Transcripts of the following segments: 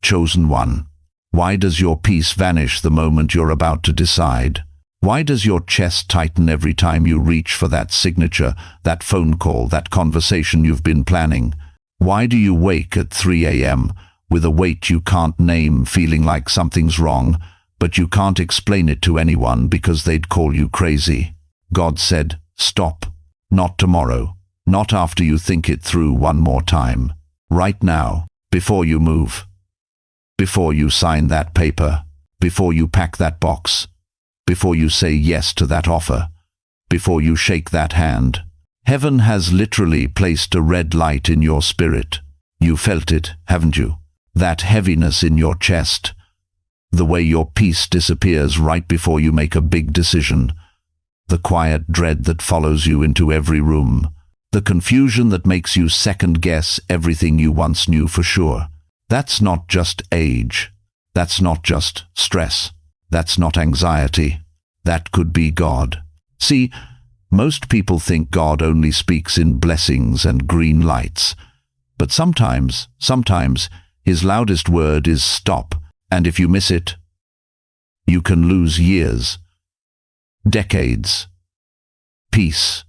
Chosen one. Why does your peace vanish the moment you're about to decide? Why does your chest tighten every time you reach for that signature, that phone call, that conversation you've been planning? Why do you wake at 3 a.m. with a weight you can't name, feeling like something's wrong, but you can't explain it to anyone because they'd call you crazy? God said, stop. Not tomorrow. Not after you think it through one more time. Right now, before you move. Before you sign that paper. Before you pack that box. Before you say yes to that offer. Before you shake that hand. Heaven has literally placed a red light in your spirit. You felt it, haven't you? That heaviness in your chest. The way your peace disappears right before you make a big decision. The quiet dread that follows you into every room. The confusion that makes you second-guess everything you once knew for sure. That's not just age. That's not just stress. That's not anxiety. That could be God. See, most people think God only speaks in blessings and green lights. But sometimes, His loudest word is stop, and if you miss it, you can lose years, decades, peace,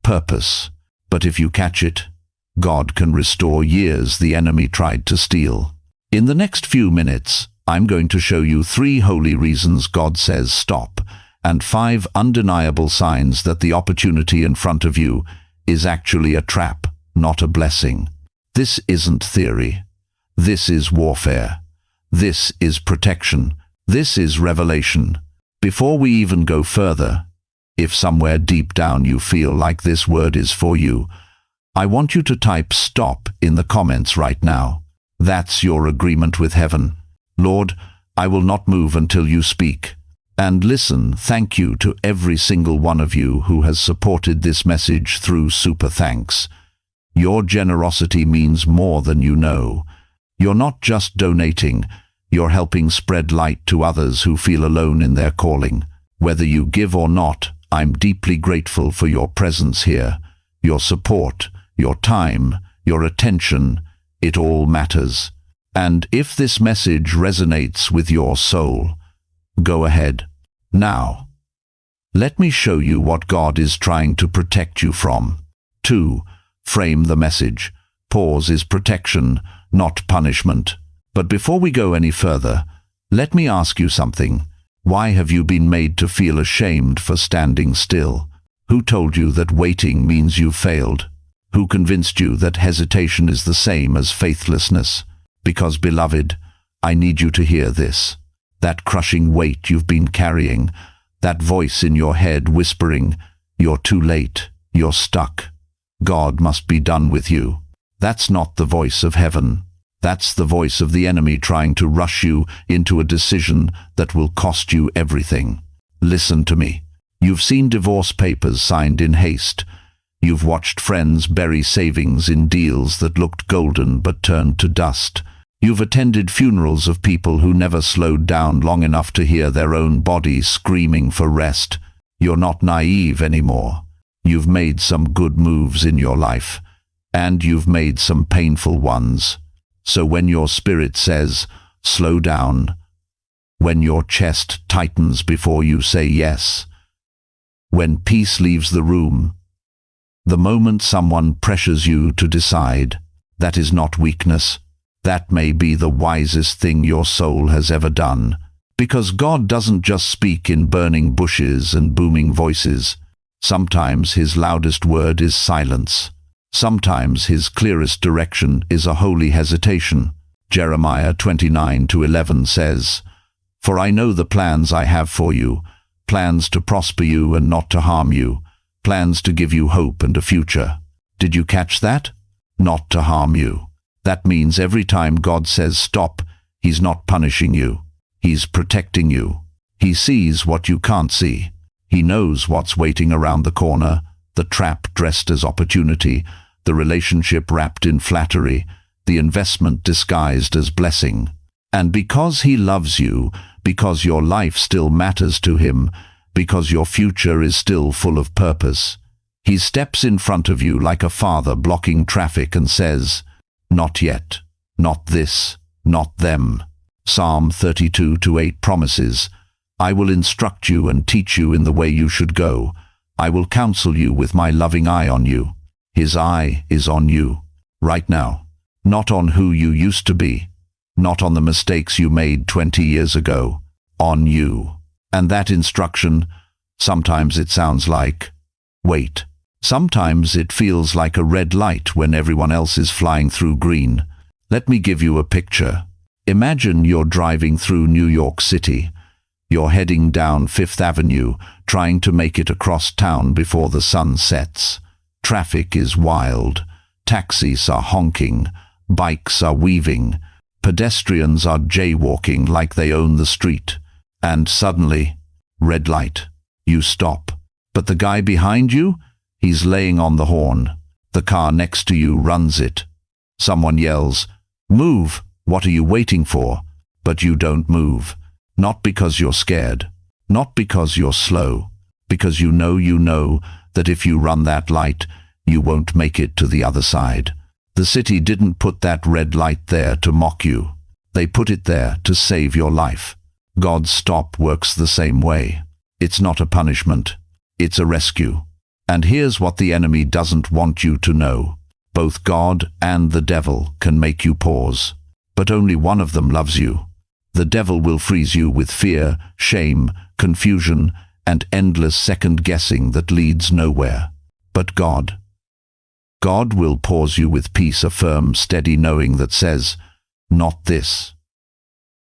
purpose. But if you catch it, God can restore years the enemy tried to steal. In the next few minutes, I'm going to show you 3 holy reasons God says stop, and 5 undeniable signs that the opportunity in front of you is actually a trap, not a blessing. This isn't theory. This is warfare. This is protection. This is revelation. Before we even go further, if somewhere deep down you feel like this word is for you, I want you to type stop in the comments right now. That's your agreement with heaven. Lord, I will not move until you speak. And listen, thank you to every single one of you who has supported this message through super thanks. Your generosity means more than you know. You're not just donating, you're helping spread light to others who feel alone in their calling. Whether you give or not, I'm deeply grateful for your presence here, your support, your time, your attention. It all matters. And if this message resonates with your soul, go ahead. Now, let me show you what God is trying to protect you from. 2. Frame the message. Pause is protection, not punishment. But before we go any further, let me ask you something. Why have you been made to feel ashamed for standing still? Who told you that waiting means you failed? Who convinced you that hesitation is the same as faithlessness? Because, beloved, I need you to hear this. That crushing weight you've been carrying, that voice in your head whispering, you're too late, you're stuck. God must be done with you. That's not the voice of heaven. That's the voice of the enemy trying to rush you into a decision that will cost you everything. Listen to me. You've seen divorce papers signed in haste. You've watched friends bury savings in deals that looked golden but turned to dust. You've attended funerals of people who never slowed down long enough to hear their own body screaming for rest. You're not naive anymore. You've made some good moves in your life, and you've made some painful ones. So when your spirit says, slow down, when your chest tightens before you say yes, when peace leaves the room, the moment someone pressures you to decide, that is not weakness. That may be the wisest thing your soul has ever done. Because God doesn't just speak in burning bushes and booming voices. Sometimes His loudest word is silence. Sometimes His clearest direction is a holy hesitation. Jeremiah 29:11 says, For I know the plans I have for you, plans to prosper you and not to harm you, plans to give you hope and a future. Did you catch that? Not to harm you. That means every time God says stop, He's not punishing you. He's protecting you. He sees what you can't see. He knows what's waiting around the corner, the trap dressed as opportunity, the relationship wrapped in flattery, the investment disguised as blessing. And because He loves you, because your life still matters to Him, because your future is still full of purpose, He steps in front of you like a father blocking traffic and says, not yet, not this, not them. Psalm 32:8 promises, I will instruct you and teach you in the way you should go. I will counsel you with my loving eye on you. His eye is on you, right now, not on who you used to be, not on the mistakes you made 20 years ago, on you. And that instruction, sometimes it sounds like, wait. Sometimes it feels like a red light when everyone else is flying through green. Let me give you a picture. Imagine you're driving through New York City. You're heading down Fifth Avenue, trying to make it across town before the sun sets. Traffic is wild. Taxis are honking. Bikes are weaving. Pedestrians are jaywalking like they own the street. And suddenly, red light. You stop. But the guy behind you? He's laying on the horn. The car next to you runs it. Someone yells, "Move! What are you waiting for?" But you don't move. Not because you're scared. Not because you're slow. Because you know that if you run that light, you won't make it to the other side. The city didn't put that red light there to mock you. They put it there to save your life. God's stop works the same way. It's not a punishment. It's a rescue. And here's what the enemy doesn't want you to know. Both God and the devil can make you pause. But only one of them loves you. The devil will freeze you with fear, shame, confusion, and endless second-guessing that leads nowhere. But God will pause you with peace, a firm, steady knowing that says, not this.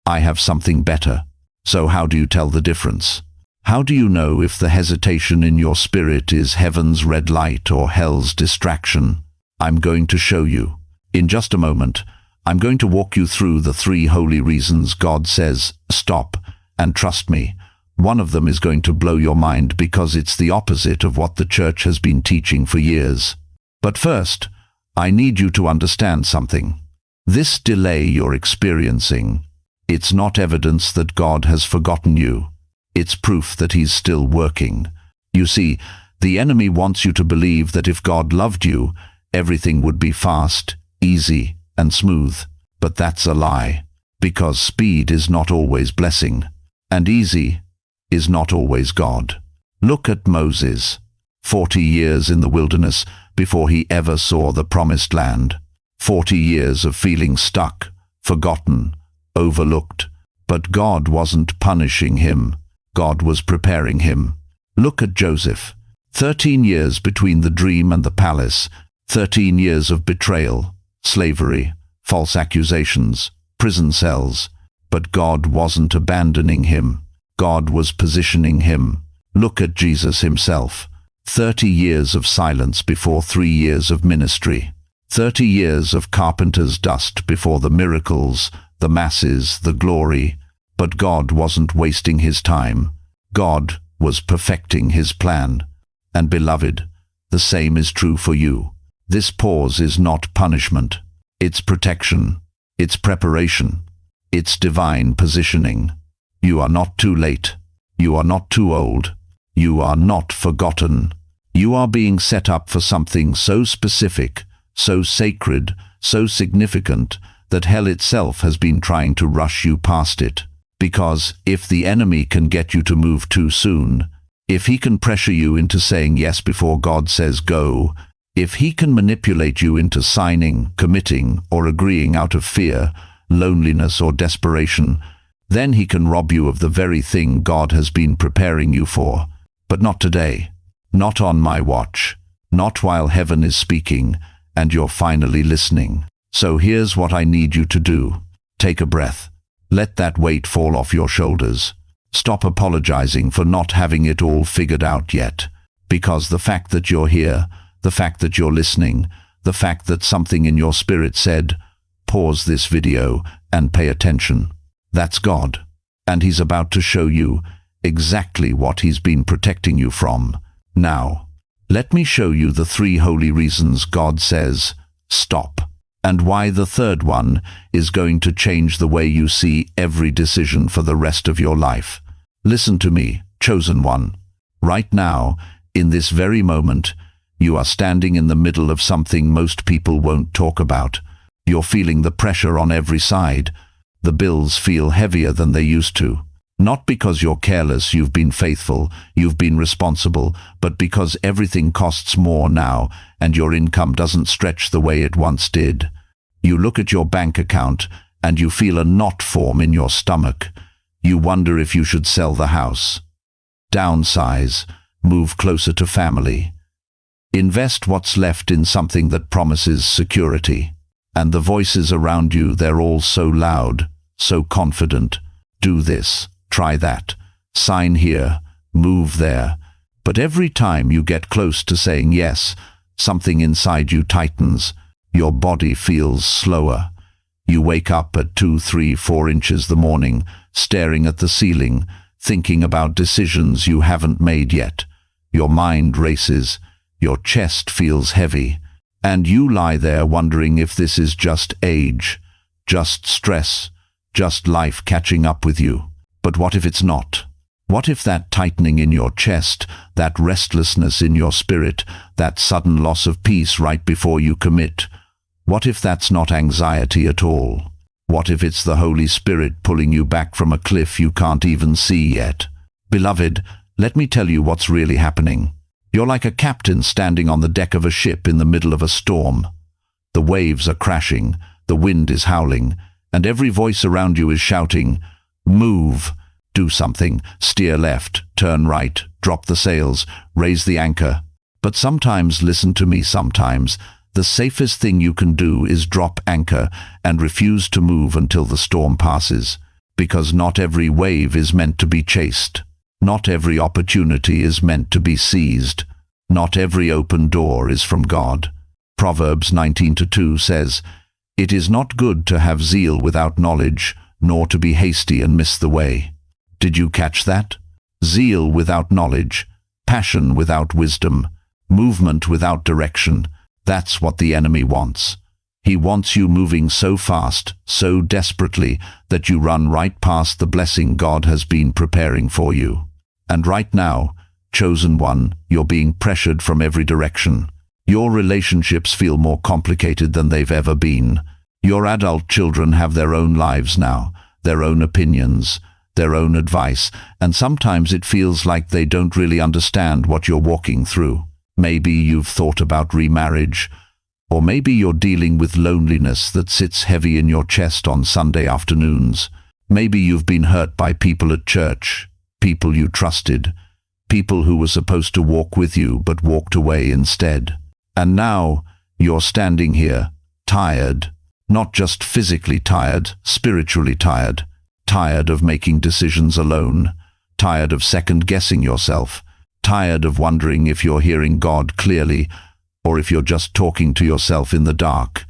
I have something better. So how do you tell the difference? How do you know if the hesitation in your spirit is heaven's red light or hell's distraction? I'm going to show you. In just a moment, I'm going to walk you through the 3 holy reasons God says, stop, and trust me, one of them is going to blow your mind because it's the opposite of what the church has been teaching for years. But first, I need you to understand something. This delay you're experiencing, it's not evidence that God has forgotten you. It's proof that He's still working. You see, the enemy wants you to believe that if God loved you, everything would be fast, easy, and smooth. But that's a lie, because speed is not always blessing, and easy is not always God. Look at Moses, 40 years in the wilderness before he ever saw the promised land. 40 years of feeling stuck, forgotten, overlooked. But God wasn't punishing him. God was preparing him. Look at Joseph. 13 years between the dream and the palace. 13 years of betrayal, slavery, false accusations, prison cells. But God wasn't abandoning him. God was positioning him. Look at Jesus himself. 30 years of silence before 3 years of ministry. 30 years of carpenter's dust before the miracles, the masses, the glory. But God wasn't wasting his time. God was perfecting his plan. And beloved, the same is true for you. This pause is not punishment. It's protection. It's preparation. It's divine positioning. You are not too late. You are not too old. You are not forgotten. You are being set up for something so specific, so sacred, so significant, that hell itself has been trying to rush you past it. Because if the enemy can get you to move too soon, if he can pressure you into saying yes before God says go, if he can manipulate you into signing, committing, or agreeing out of fear, loneliness, or desperation, then he can rob you of the very thing God has been preparing you for. But not today. Not on my watch. Not while heaven is speaking and you're finally listening. So here's what I need you to do. Take a breath. Let that weight fall off your shoulders. Stop apologizing for not having it all figured out yet. Because the fact that you're here, the fact that you're listening, the fact that something in your spirit said, pause this video and pay attention. That's God. And He's about to show you exactly what He's been protecting you from. Now, let me show you the 3 holy reasons God says, stop. And why the third one is going to change the way you see every decision for the rest of your life. Listen to me, chosen one. Right now, in this very moment, you are standing in the middle of something most people won't talk about. You're feeling the pressure on every side. The bills feel heavier than they used to. Not because you're careless, you've been faithful, you've been responsible, but because everything costs more now and your income doesn't stretch the way it once did. You look at your bank account and you feel a knot form in your stomach. You wonder if you should sell the house. Downsize, move closer to family. Invest what's left in something that promises security. And the voices around you, they're all so loud, so confident. Do this, try that, sign here, move there. But every time you get close to saying yes, something inside you tightens. Your body feels slower. You wake up at 2, 3, 4 inches the morning, staring at the ceiling, thinking about decisions you haven't made yet. Your mind races, your chest feels heavy, and you lie there wondering if this is just age, just stress, just life catching up with you. But what if it's not? What if that tightening in your chest, that restlessness in your spirit, that sudden loss of peace right before you commit? What if that's not anxiety at all? What if it's the Holy Spirit pulling you back from a cliff you can't even see yet? Beloved, let me tell you what's really happening. You're like a captain standing on the deck of a ship in the middle of a storm. The waves are crashing, the wind is howling, and every voice around you is shouting, "Move, do something, steer left, turn right, drop the sails, raise the anchor." But sometimes, listen to me, sometimes, the safest thing you can do is drop anchor and refuse to move until the storm passes. Because not every wave is meant to be chased. Not every opportunity is meant to be seized. Not every open door is from God. Proverbs 19:2 says, "It is not good to have zeal without knowledge, nor to be hasty and miss the way." Did you catch that? Zeal without knowledge, passion without wisdom, movement without direction. That's what the enemy wants. He wants you moving so fast, so desperately, that you run right past the blessing God has been preparing for you. And right now, chosen one, you're being pressured from every direction. Your relationships feel more complicated than they've ever been. Your adult children have their own lives now, their own opinions, their own advice, and sometimes it feels like they don't really understand what you're walking through. Maybe you've thought about remarriage, or maybe you're dealing with loneliness that sits heavy in your chest on Sunday afternoons. Maybe you've been hurt by people at church, people you trusted, people who were supposed to walk with you but walked away instead. And now you're standing here, tired, not just physically tired, spiritually tired, tired of making decisions alone, tired of second-guessing yourself, tired of wondering if you're hearing God clearly or if you're just talking to yourself in the dark.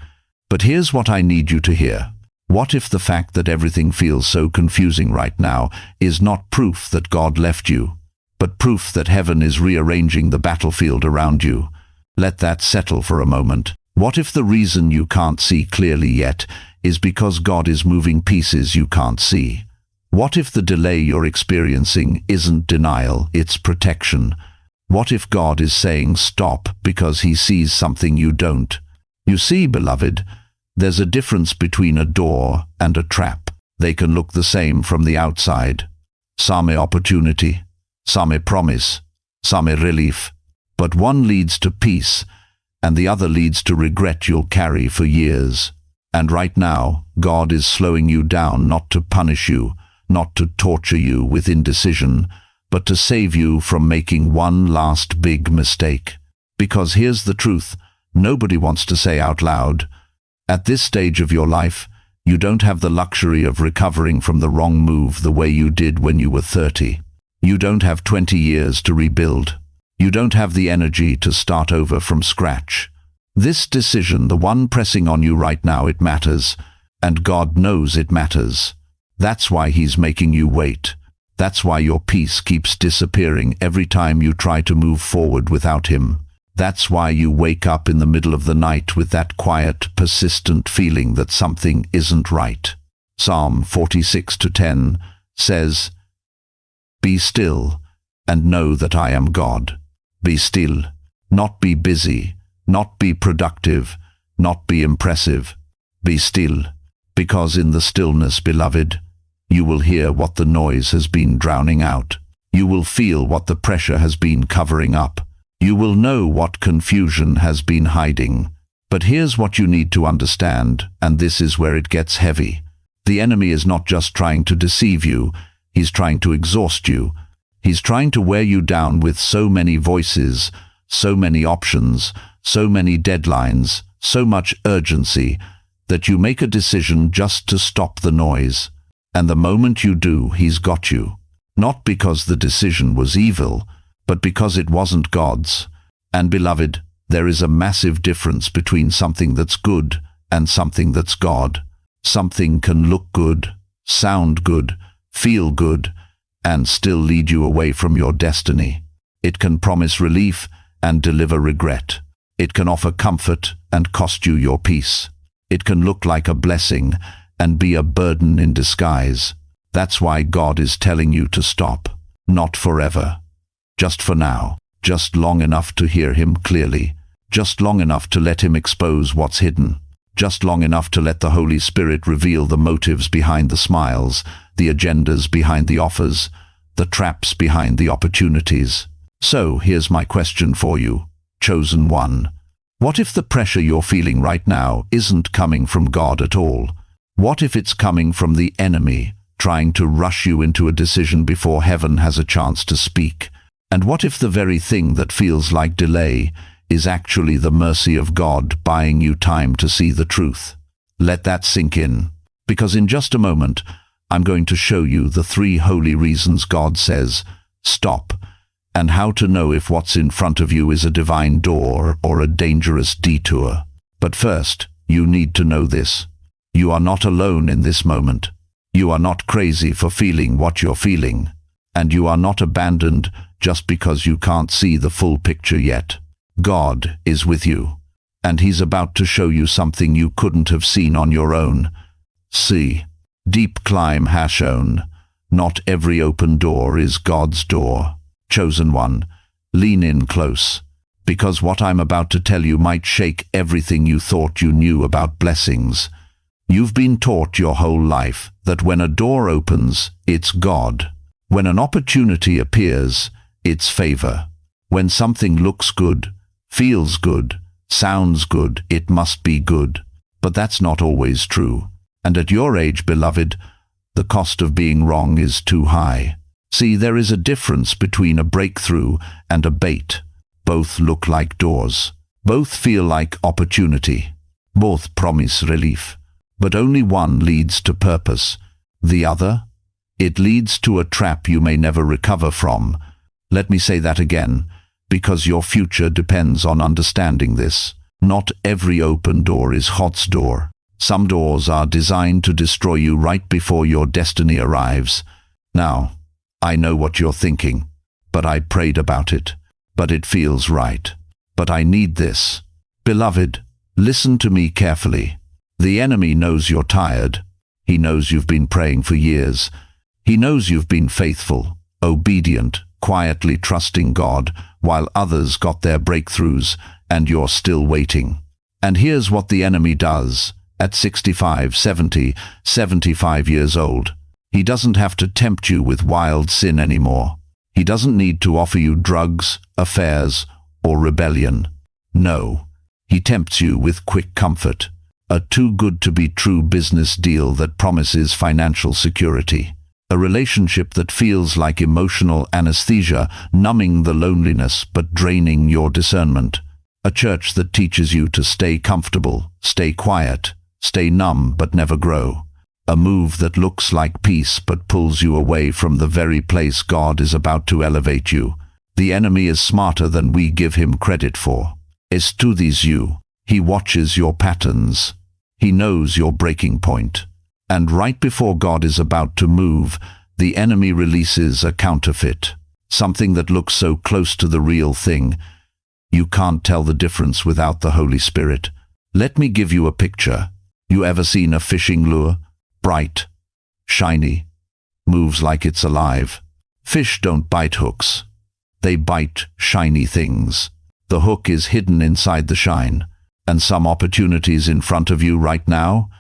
But here's what I need you to hear. What if the fact that everything feels so confusing right now is not proof that God left you, but proof that heaven is rearranging the battlefield around you? Let that settle for a moment. What if the reason you can't see clearly yet is because God is moving pieces you can't see? What if the delay you're experiencing isn't denial, it's protection? What if God is saying stop because he sees something you don't? You see, beloved, there's a difference between a door and a trap. They can look the same from the outside. Some opportunity, some promise, some relief. But one leads to peace, and the other leads to regret you'll carry for years. And right now, God is slowing you down not to punish you, not to torture you with indecision, but to save you from making one last big mistake. Because here's the truth, nobody wants to say out loud, at this stage of your life, you don't have the luxury of recovering from the wrong move the way you did when you were 30. You don't have 20 years to rebuild. You don't have the energy to start over from scratch. This decision, the one pressing on you right now, it matters, and God knows it matters. That's why he's making you wait. That's why your peace keeps disappearing every time you try to move forward without him. That's why you wake up in the middle of the night with that quiet, persistent feeling that something isn't right. Psalm 46:10 says, "Be still and know that I am God." Be still, not be busy, not be productive, not be impressive. Be still. Because in the stillness, beloved, you will hear what the noise has been drowning out. You will feel what the pressure has been covering up. You will know what confusion has been hiding. But here's what you need to understand, and this is where it gets heavy. The enemy is not just trying to deceive you, he's trying to exhaust you. He's trying to wear you down with so many voices, so many options, so many deadlines, so much urgency, that you make a decision just to stop the noise. And the moment you do, he's got you. Not because the decision was evil, but because it wasn't God's. And beloved, there is a massive difference between something that's good and something that's God. Something can look good, sound good, feel good, and still lead you away from your destiny. It can promise relief and deliver regret. It can offer comfort and cost you your peace. It can look like a blessing and be a burden in disguise. That's why God is telling you to stop. Not forever. Just for now. Just long enough to hear him clearly. Just long enough to let him expose what's hidden. Just long enough to let the Holy Spirit reveal the motives behind the smiles, the agendas behind the offers, the traps behind the opportunities. So, here's my question for you, chosen one. What if the pressure you're feeling right now isn't coming from God at all? What if it's coming from the enemy, trying to rush you into a decision before heaven has a chance to speak? And what if the very thing that feels like delay is actually the mercy of God buying you time to see the truth? Let that sink in, because in just a moment, I'm going to show you the 3 holy reasons God says, stop, and how to know if what's in front of you is a divine door or a dangerous detour. But first, you need to know this. You are not alone in this moment. You are not crazy for feeling what you're feeling. And you are not abandoned just because you can't see the full picture yet. God is with you, and he's about to show you something you couldn't have seen on your own. See, deep climb has shown. Not every open door is God's door. Chosen one, lean in close, because what I'm about to tell you might shake everything you thought you knew about blessings. You've been taught your whole life that when a door opens, it's God. When an opportunity appears, it's favor. When something looks good, feels good, sounds good, it must be good. But that's not always true. And at your age, beloved, the cost of being wrong is too high. See, there is a difference between a breakthrough and a bait. Both look like doors. Both feel like opportunity. Both promise relief. But only one leads to purpose. The other? It leads to a trap you may never recover from. Let me say that again, because your future depends on understanding this. Not every open door is God's door. Some doors are designed to destroy you right before your destiny arrives. Now, I know what you're thinking, but I prayed about it. But it feels right. But I need this. Beloved, listen to me carefully. The enemy knows you're tired. He knows you've been praying for years. He knows you've been faithful, obedient, quietly trusting God, while others got their breakthroughs, and you're still waiting. And here's what the enemy does. At 65, 70, 75 years old, he doesn't have to tempt you with wild sin anymore. He doesn't need to offer you drugs, affairs, or rebellion. No, he tempts you with quick comfort, a too-good-to-be-true business deal that promises financial security, a relationship that feels like emotional anesthesia, numbing the loneliness but draining your discernment, a church that teaches you to stay comfortable, stay quiet, stay numb but never grow, a move that looks like peace but pulls you away from the very place God is about to elevate you. The enemy is smarter than we give him credit for. Studies you. He watches your patterns. He knows your breaking point. And right before God is about to move, the enemy releases a counterfeit, something that looks so close to the real thing, you can't tell the difference without the Holy Spirit. Let me give you a picture. You ever seen a fishing lure? Bright, shiny, moves like it's alive. Fish don't bite hooks. They bite shiny things. The hook is hidden inside the shine. And some opportunities in front of you right now,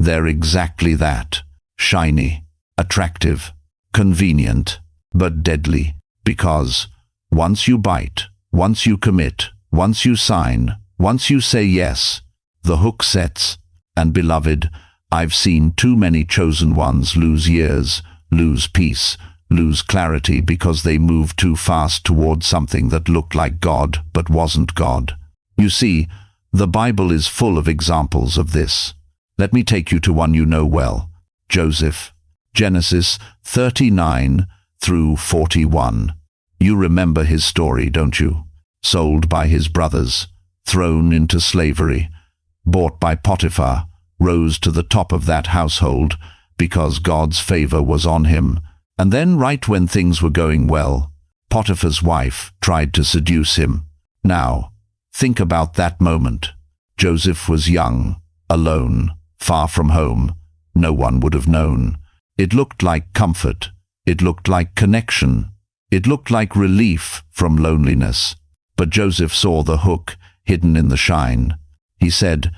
They're exactly that. Shiny, attractive, convenient, but deadly. Because once you bite, once you commit, once you sign, once you say yes, the hook sets. And beloved, I've seen too many chosen ones lose years, lose peace, lose clarity because they moved too fast toward something that looked like God but wasn't God. You see, the Bible is full of examples of this. Let me take you to one you know well. Joseph. Genesis 39 through 41. You remember his story, don't you? Sold by his brothers, thrown into slavery, bought by Potiphar, rose to the top of that household because God's favor was on him. And then, right when things were going well, Potiphar's wife tried to seduce him. Now, think about that moment. Joseph was young, alone, far from home. No one would have known. It looked like comfort. It looked like connection. It looked like relief from loneliness. But Joseph saw the hook hidden in the shine. He said,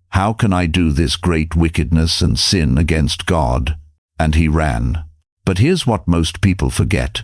"How can I do this great wickedness and sin against God?" And he ran. But here's what most people forget.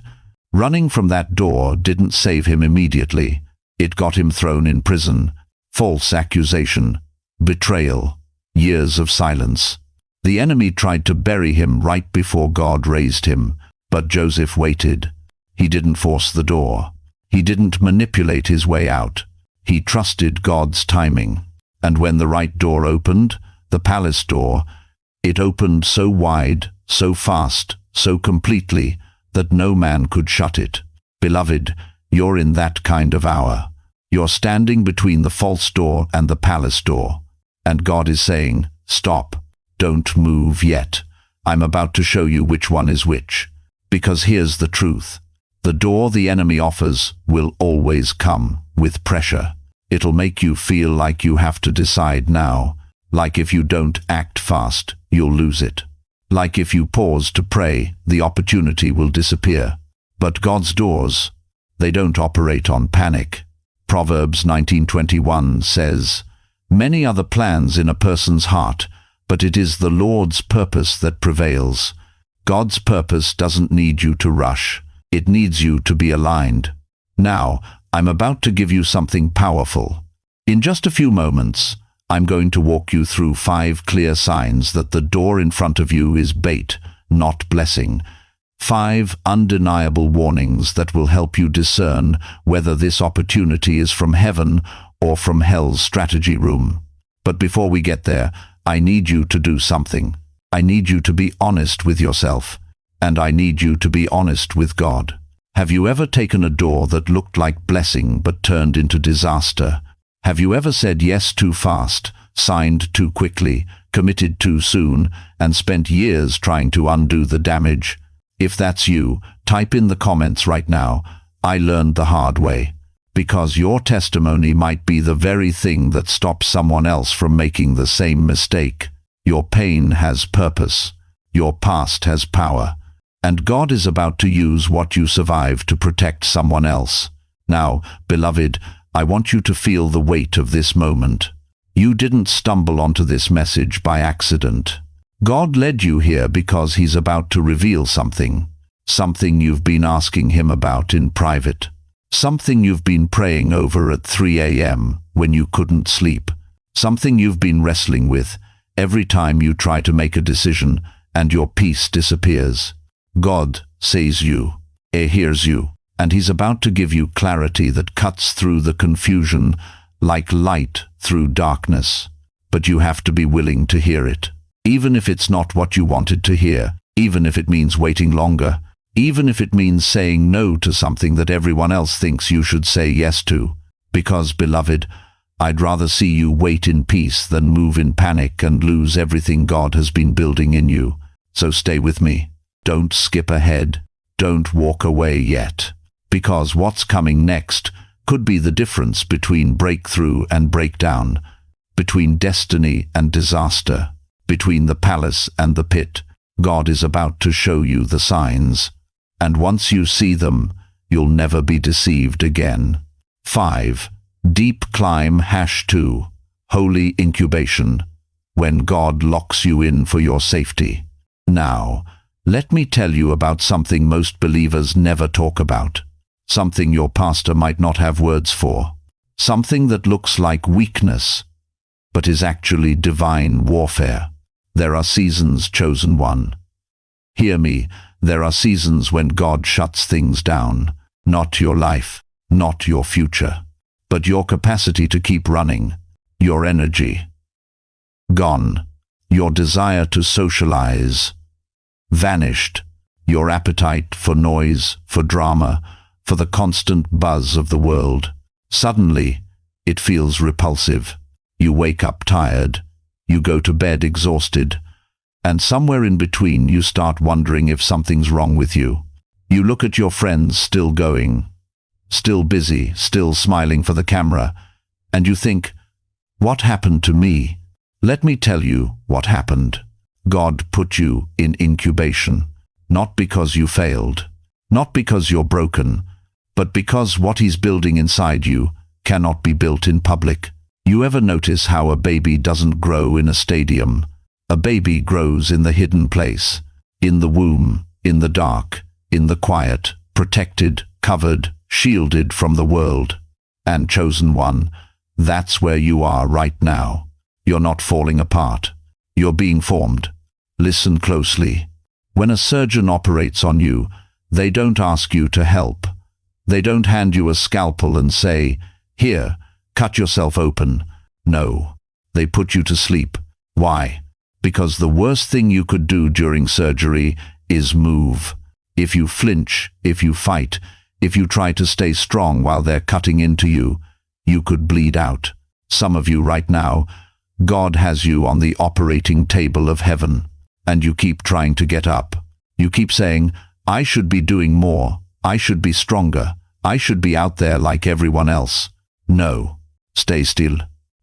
Running from that door didn't save him immediately. It got him thrown in prison. False accusation, betrayal, years of silence. The enemy tried to bury him right before God raised him. But Joseph waited. He didn't force the door. He didn't manipulate his way out. He trusted God's timing. And when the right door opened, the palace door, it opened so wide, so fast, so completely, that no man could shut it. Beloved, you're in that kind of hour. You're standing between the false door and the palace door. And God is saying, "Stop. Don't move yet. I'm about to show you which one is which." Because here's the truth. The door the enemy offers will always come with pressure. It'll make you feel like you have to decide now. Like if you don't act fast, you'll lose it. Like if you pause to pray, the opportunity will disappear. But God's doors, they don't operate on panic. Proverbs 19:21 says, "Many are the plans in a person's heart, but it is the Lord's purpose that prevails." God's purpose doesn't need you to rush. It needs you to be aligned. Now, I'm about to give you something powerful. In just a few moments, I'm going to walk you through 5 clear signs that the door in front of you is bait, not blessing. 5 undeniable warnings that will help you discern whether this opportunity is from heaven or from hell's strategy room. But before we get there, I need you to do something. I need you to be honest with yourself, and I need you to be honest with God. Have you ever taken a door that looked like blessing but turned into disaster? Have you ever said yes too fast, signed too quickly, committed too soon, and spent years trying to undo the damage? If that's you, type in the comments right now, "I learned the hard way." Because your testimony might be the very thing that stops someone else from making the same mistake. Your pain has purpose. Your past has power. And God is about to use what you survived to protect someone else. Now, beloved, I want you to feel the weight of this moment. You didn't stumble onto this message by accident. God led you here because He's about to reveal something. Something you've been asking Him about in private. Something you've been praying over at 3 a.m. when you couldn't sleep. Something you've been wrestling with every time you try to make a decision and your peace disappears. God sees you, He hears you, and He's about to give you clarity that cuts through the confusion like light through darkness. But you have to be willing to hear it. Even if it's not what you wanted to hear, even if it means waiting longer, even if it means saying no to something that everyone else thinks you should say yes to. Because, beloved, I'd rather see you wait in peace than move in panic and lose everything God has been building in you. So stay with me. Don't skip ahead. Don't walk away yet. Because what's coming next could be the difference between breakthrough and breakdown, between destiny and disaster, between the palace and the pit. God is about to show you the signs. And once you see them, you'll never be deceived again. 5. Deep climb #2. Holy incubation. when God locks you in for your safety. Now, let me tell you about something most believers never talk about. Something your pastor might not have words for. Something that looks like weakness, but is actually divine warfare. There are seasons, chosen one. Hear me, there are seasons when God shuts things down. Not your life, not your future, but your capacity to keep running, your energy. Gone. Your desire to socialize. Vanished. Your appetite for noise, for drama, for the constant buzz of the world. Suddenly, it feels repulsive. You wake up tired. You go to bed exhausted. And somewhere in between you start wondering if something's wrong with you. You look at your friends still going, still busy, still smiling for the camera, and you think, what happened to me? Let me tell you what happened. God put you in incubation, not because you failed, not because you're broken, but because what He's building inside you cannot be built in public. You ever notice how a baby doesn't grow in a stadium? A baby grows in the hidden place, in the womb, in the dark, in the quiet, protected, covered, shielded from the world. And chosen one, that's where you are right now. You're not falling apart. You're being formed. Listen closely. When a surgeon operates on you, they don't ask you to help. They don't hand you a scalpel and say, "Here, cut yourself open." No, they put you to sleep. Why? Because the worst thing you could do during surgery is move. If you flinch, if you fight, if you try to stay strong while they're cutting into you, you could bleed out. Some of you right now, God has you on the operating table of heaven, and you keep trying to get up. You keep saying, "I should be doing more. I should be stronger. I should be out there like everyone else." No, stay still.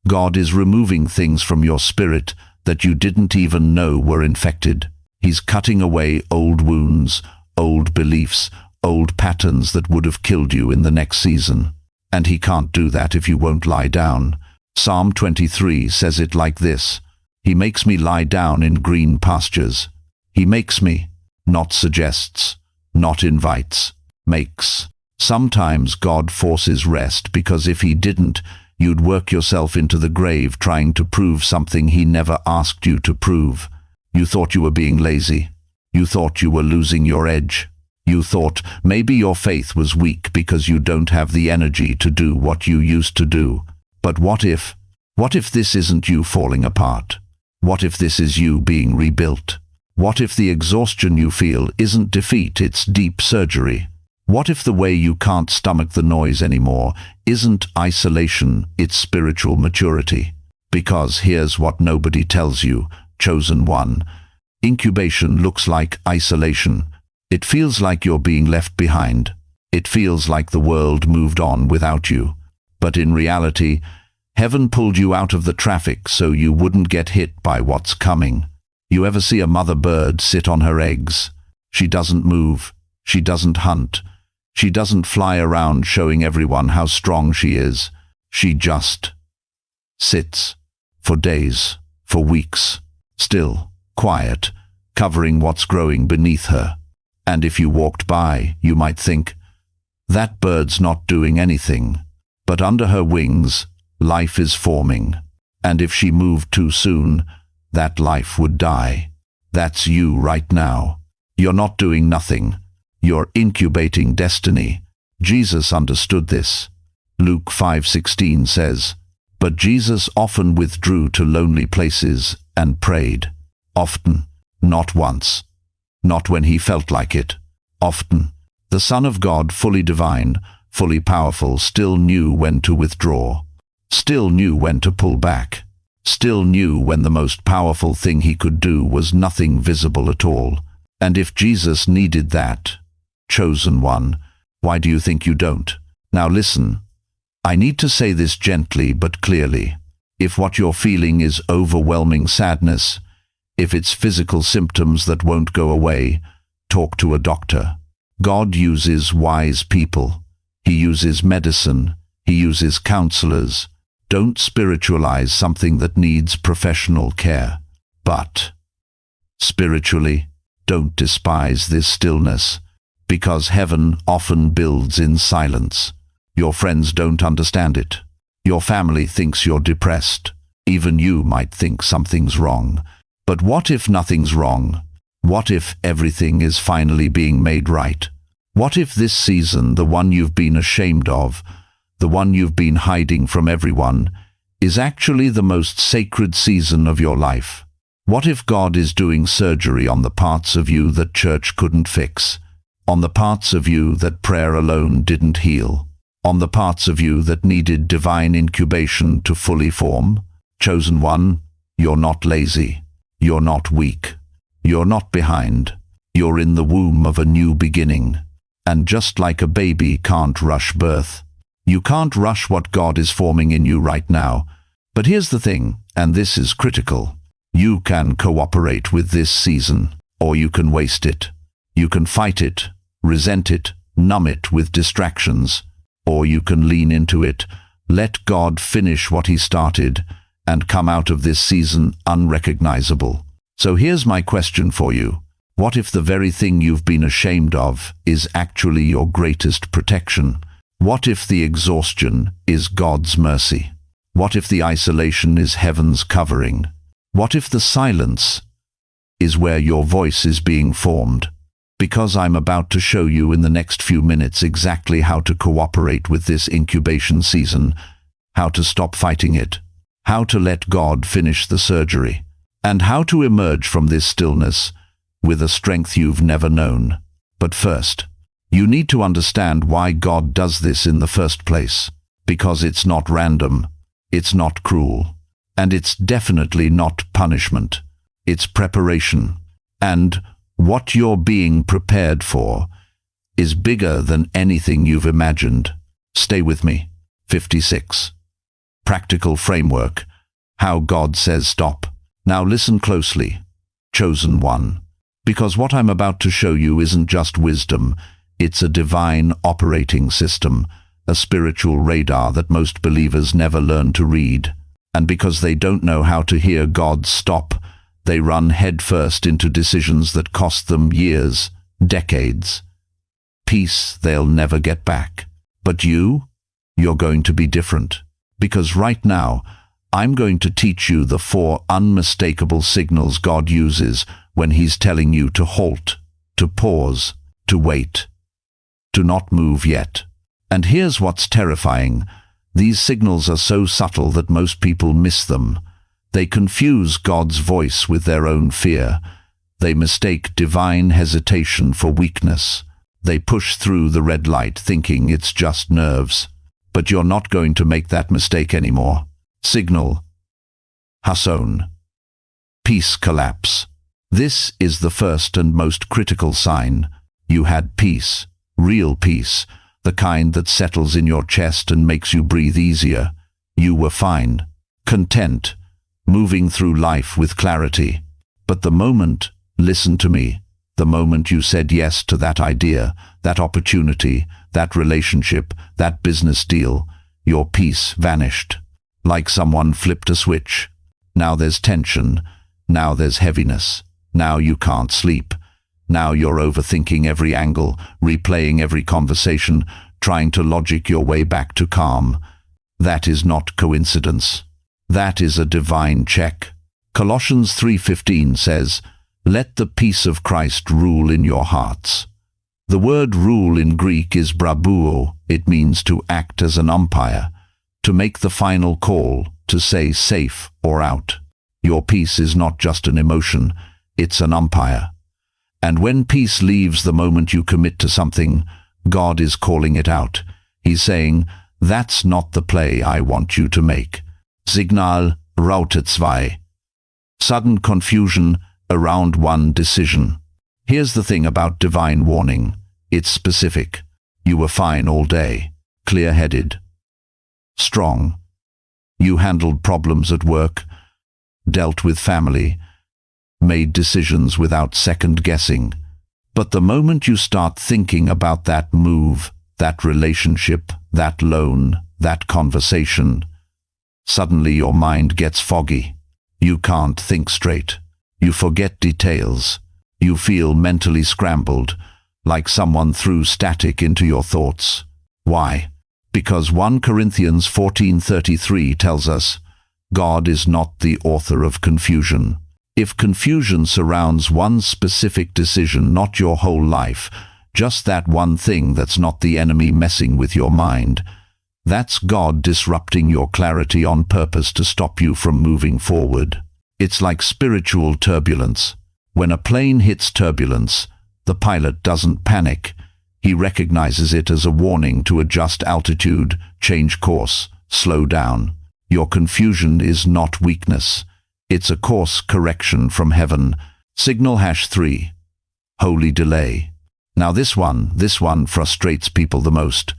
God is removing things from your spirit that you didn't even know were infected. He's cutting away old wounds, old beliefs, old patterns that would have killed you in the next season. And He can't do that if you won't lie down. Psalm 23 says it like this: He makes me lie down in green pastures. He makes me, not suggests, not invites, makes. Sometimes God forces rest because if He didn't, you'd work yourself into the grave trying to prove something He never asked you to prove. You thought you were being lazy. You thought you were losing your edge. You thought maybe your faith was weak because you don't have the energy to do what you used to do. But what if this isn't you falling apart? What if this is you being rebuilt? What if the exhaustion you feel isn't defeat, it's deep surgery? What if the way you can't stomach the noise anymore isn't isolation, it's spiritual maturity? Because here's what nobody tells you, chosen one. Incubation looks like isolation. It feels like you're being left behind. It feels like the world moved on without you. But in reality, heaven pulled you out of the traffic so you wouldn't get hit by what's coming. You ever see a mother bird sit on her eggs? She doesn't move. She doesn't hunt. She doesn't fly around showing everyone how strong she is. She just sits for days, for weeks, still, quiet, covering what's growing beneath her. And if you walked by, you might think, that bird's not doing anything. But under her wings, life is forming. And if she moved too soon, that life would die. That's you right now. You're not doing nothing. You're incubating destiny. Jesus understood this. Luke 5:16 says, "But Jesus often withdrew to lonely places and prayed." Often, not once. Not when He felt like it. Often. The Son of God, fully divine, fully powerful, still knew when to withdraw. Still knew when to pull back. Still knew when the most powerful thing He could do was nothing visible at all. And if Jesus needed that, chosen one, why do you think you don't? Now listen. I need to say this gently but clearly. If what you're feeling is overwhelming sadness, if it's physical symptoms that won't go away, talk to a doctor. God uses wise people. He uses medicine. He uses counselors. Don't spiritualize something that needs professional care. But spiritually, don't despise this stillness, because heaven often builds in silence. Your friends don't understand it. Your family thinks you're depressed. Even you might think something's wrong. But what if nothing's wrong? What if everything is finally being made right? What if this season, the one you've been ashamed of, the one you've been hiding from everyone, is actually the most sacred season of your life? What if God is doing surgery on the parts of you that church couldn't fix? On the parts of you that prayer alone didn't heal? On the parts of you that needed divine incubation to fully form? Chosen one, you're not lazy. You're not weak. You're not behind. You're in the womb of a new beginning. And just like a baby can't rush birth, you can't rush what God is forming in you right now. But here's the thing, and this is critical. You can cooperate with this season, or you can waste it. You can fight it, resent it, numb it with distractions, or you can lean into it, let God finish what He started, and come out of this season unrecognizable. So here's my question for you. What if the very thing you've been ashamed of is actually your greatest protection? What if the exhaustion is God's mercy? What if the isolation is heaven's covering? What if the silence is where your voice is being formed? Because I'm about to show you in the next few minutes exactly how to cooperate with this incubation season, how to stop fighting it, how to let God finish the surgery, and how to emerge from this stillness with a strength you've never known. But first, you need to understand why God does this in the first place. Because it's not random, it's not cruel, and it's definitely not punishment. It's preparation. And what you're being prepared for is bigger than anything you've imagined. Stay with me. 56. Practical framework. How God says stop. Now listen closely. Chosen one. Because what I'm about to show you isn't just wisdom, it's a divine operating system, a spiritual radar that most believers never learn to read. And because they don't know how to hear God's stop, they run headfirst into decisions that cost them years, decades. Peace they'll never get back. But you're going to be different. Because right now, I'm going to teach you the 4 unmistakable signals God uses when He's telling you to halt, to pause, to wait, to not move yet. And here's what's terrifying. These signals are so subtle that most people miss them. They confuse God's voice with their own fear. They mistake divine hesitation for weakness. They push through the red light thinking it's just nerves. But you're not going to make that mistake anymore. Signal. Hason. Peace collapse. This is the first and most critical sign. You had peace, real peace, the kind that settles in your chest and makes you breathe easier. You were fine, content, moving through life with clarity. But the moment, listen to me, the moment you said yes to that idea, that opportunity, that relationship, that business deal, your peace vanished. Like someone flipped a switch. Now there's tension. Now there's heaviness. Now you can't sleep. Now you're overthinking every angle, replaying every conversation, trying to logic your way back to calm. That is not coincidence. That is a divine check. Colossians 3:15 says, "Let the peace of Christ rule in your hearts." The word rule in Greek is brabouo. It means to act as an umpire, to make the final call, to say safe or out. Your peace is not just an emotion, it's an umpire. And when peace leaves the moment you commit to something, God is calling it out. He's saying, that's not the play I want you to make. Signal, Raute 2. Sudden confusion around one decision. Here's the thing about divine warning. It's specific. You were fine all day, clear-headed, strong. You handled problems at work, dealt with family, made decisions without second-guessing. But the moment you start thinking about that move, that relationship, that loan, that conversation, Suddenly your mind gets foggy. You can't think straight. You forget details. You feel mentally scrambled, like someone threw static into your thoughts. Why? Because 1 Corinthians 14:33 tells us, God is not the author of confusion. If confusion surrounds one specific decision, not your whole life, just that one thing that's not the enemy messing with your mind, that's God disrupting your clarity on purpose to stop you from moving forward. It's like spiritual turbulence. When a plane hits turbulence, the pilot doesn't panic. He recognizes it as a warning to adjust altitude, change course, slow down. Your confusion is not weakness. It's a course correction from heaven. Signal #3. Holy delay. Now this one frustrates people the most,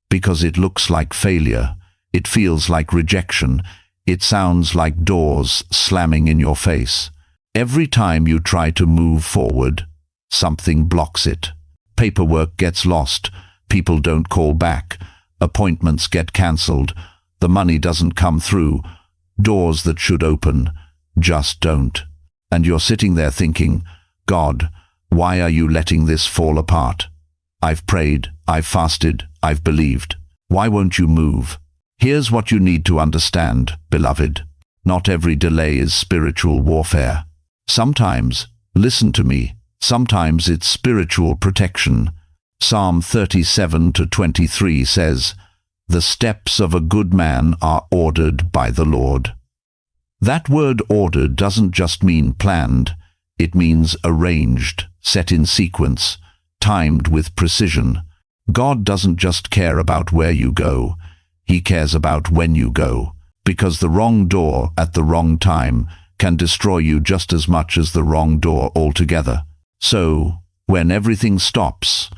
because it looks like failure. It feels like rejection. It sounds like doors slamming in your face. Every time you try to move forward, something blocks it. Paperwork gets lost. People don't call back. Appointments get cancelled. The money doesn't come through. Doors that should open just don't. And you're sitting there thinking, God, why are you letting this fall apart? I've prayed, I've fasted, I've believed. Why won't you move? Here's what you need to understand, beloved. Not every delay is spiritual warfare. Sometimes, listen to me, sometimes it's spiritual protection. Psalm 37:23 says, "The steps of a good man are ordered by the Lord." That word ordered doesn't just mean planned. It means arranged, set in sequence, timed with precision. God doesn't just care about where you go. He cares about when you go, because the wrong door at the wrong time can destroy you just as much as the wrong door altogether. So, when everything stops,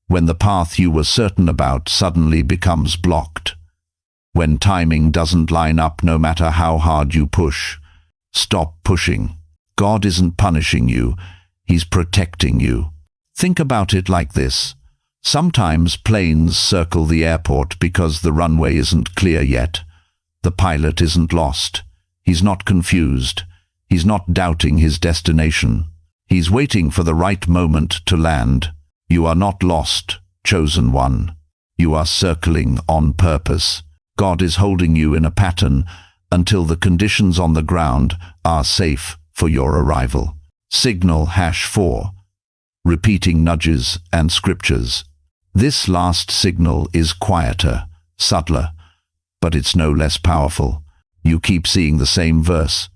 when the path you were certain about suddenly becomes blocked, when timing doesn't line up no matter how hard you push, stop pushing. God isn't punishing you, He's protecting you. Think about it like this. Sometimes planes circle the airport because the runway isn't clear yet. The pilot isn't lost. He's not confused. He's not doubting his destination. He's waiting for the right moment to land. You are not lost, chosen one. You are circling on purpose. God is holding you in a pattern until the conditions on the ground are safe for your arrival. Signal #4. Repeating nudges and scriptures. This last signal is quieter, subtler, but it's no less powerful. You keep seeing the same verse,